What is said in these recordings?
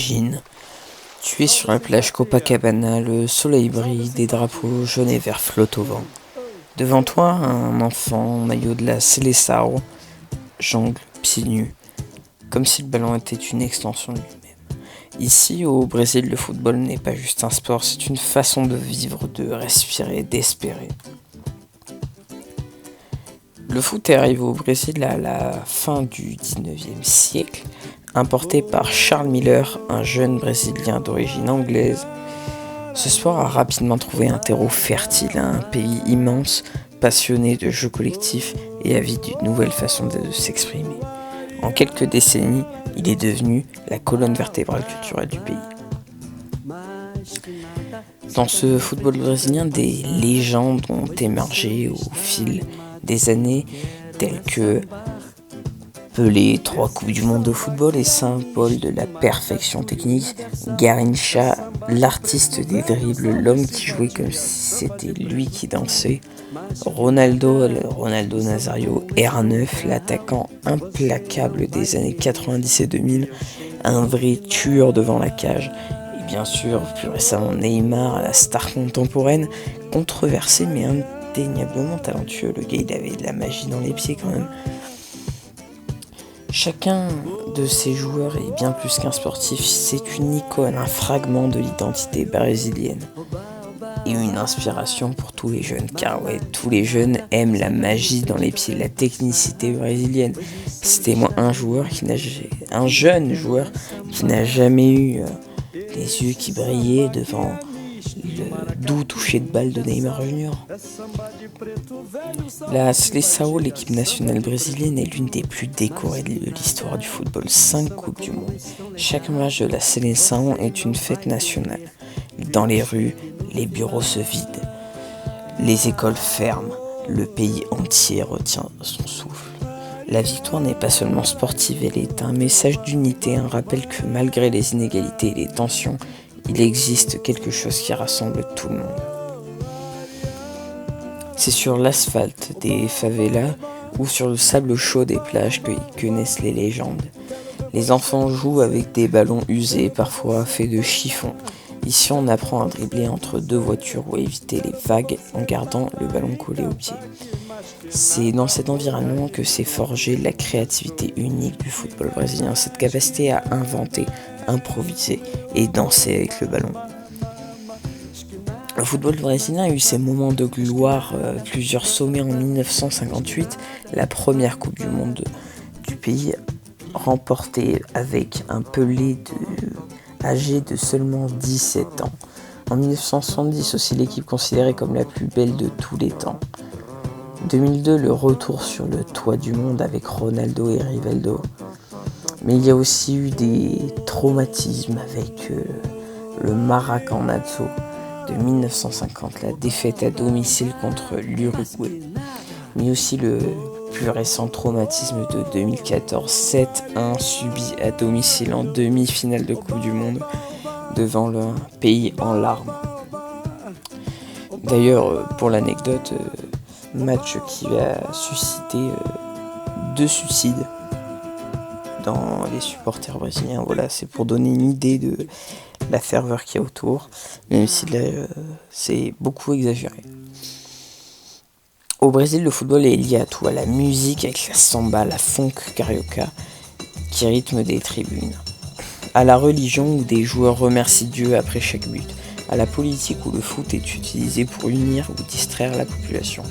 Imagine, tu es sur la plage Copacabana, le soleil brille, des drapeaux jaunes et verts flottent au vent. Devant toi, un enfant en maillot de la Seleção jongle pieds nus, comme si le ballon était une extension de lui-même. Ici, au Brésil, le football n'est pas juste un sport, c'est une façon de vivre, de respirer, d'espérer. Le foot est arrivé au Brésil à la fin du 19e siècle, importé par Charles Miller, un jeune Brésilien d'origine anglaise. Ce sport a rapidement trouvé un terreau fertile, un pays immense, passionné de jeux collectifs et avide d'une nouvelle façon de s'exprimer. En quelques décennies, il est devenu la colonne vertébrale culturelle du pays. Dans ce football brésilien, des légendes ont émergé au fil des années, telles que Pelé, 3 coupes du monde de football et symbole de la perfection technique, Garrincha, l'artiste des dribbles, l'homme qui jouait comme si c'était lui qui dansait, Ronaldo Nazario, R9, l'attaquant implacable des années 90 et 2000, un vrai tueur devant la cage, et bien sûr, plus récemment Neymar, la star contemporaine, controversé mais indéniablement talentueux. Le gars, il avait de la magie dans les pieds quand même. Chacun de ces joueurs est bien plus qu'un sportif, c'est une icône, un fragment de l'identité brésilienne. Et une inspiration pour tous les jeunes, car ouais, tous les jeunes aiment la magie dans les pieds, la technicité brésilienne. C'était moi un jeune joueur qui n'a jamais eu les yeux qui brillaient devant le doux toucher de balle de Neymar Junior. La Seleção, l'équipe nationale brésilienne, est l'une des plus décorées de l'histoire du football. 5 coupes du monde. Chaque match de la Seleção est une fête nationale. Dans les rues, les bureaux se vident. Les écoles ferment. Le pays entier retient son souffle. La victoire n'est pas seulement sportive, elle est un message d'unité, un rappel que malgré les inégalités et les tensions, il existe quelque chose qui rassemble tout le monde. C'est sur l'asphalte des favelas ou sur le sable chaud des plages que naissent les légendes. Les enfants jouent avec des ballons usés, parfois faits de chiffon. Ici, on apprend à dribbler entre 2 voitures ou à éviter les vagues en gardant le ballon collé au pied. C'est dans cet environnement que s'est forgée la créativité unique du football brésilien, cette capacité à inventer, improviser et danser avec le ballon. Le football brésilien a eu ses moments de gloire, plusieurs sommets en 1958, la première Coupe du Monde du pays remportée avec un Pelé âgé de seulement 17 ans. En 1970 aussi, l'équipe considérée comme la plus belle de tous les temps. 2002, le retour sur le toit du monde avec Ronaldo et Rivaldo. Mais il y a aussi eu des traumatismes avec le Maracanazo de 1950, la défaite à domicile contre l'Uruguay. Mais aussi le plus récent traumatisme de 2014, 7-1 subi à domicile en demi-finale de Coupe du Monde devant le pays en larmes. D'ailleurs, pour l'anecdote, match qui va susciter 2 suicides dans les supporters brésiliens. Voilà, c'est pour donner une idée de la ferveur qu'il y a autour, même si là, c'est beaucoup exagéré. Au Brésil, le football est lié à tout, à la musique avec la samba, la funk carioca qui rythme des tribunes, à la religion où des joueurs remercient Dieu après chaque but, à la politique où le foot est utilisé pour unir ou distraire la population.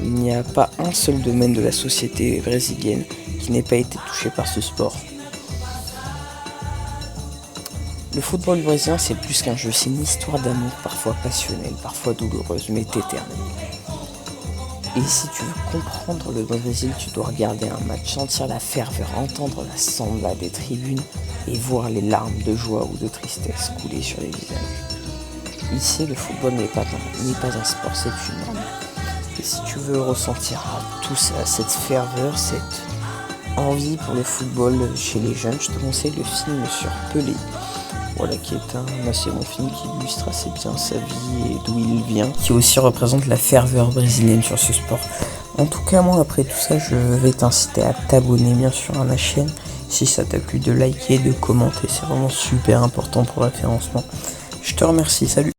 Il n'y a pas un seul domaine de la société brésilienne qui n'ait pas été touché par ce sport. Le football brésilien, c'est plus qu'un jeu, c'est une histoire d'amour, parfois passionnelle, parfois douloureuse, mais éternelle. Et si tu veux comprendre le Brésil, tu dois regarder un match, sentir la ferveur, entendre la samba des tribunes et voir les larmes de joie ou de tristesse couler sur les visages. Ici, le football n'est pas un sport, c'est une âme. Et si tu veux ressentir tout ça, cette ferveur, cette envie pour le football chez les jeunes, je te conseille le film sur Pelé. Voilà, qui est un assez bon film qui illustre assez bien sa vie et d'où il vient, qui aussi représente la ferveur brésilienne sur ce sport. En tout cas, moi, après tout ça, je vais t'inciter à t'abonner bien sûr à ma chaîne. Si ça t'a plu, de liker, de commenter, c'est vraiment super important pour le référencement. Je te remercie, salut.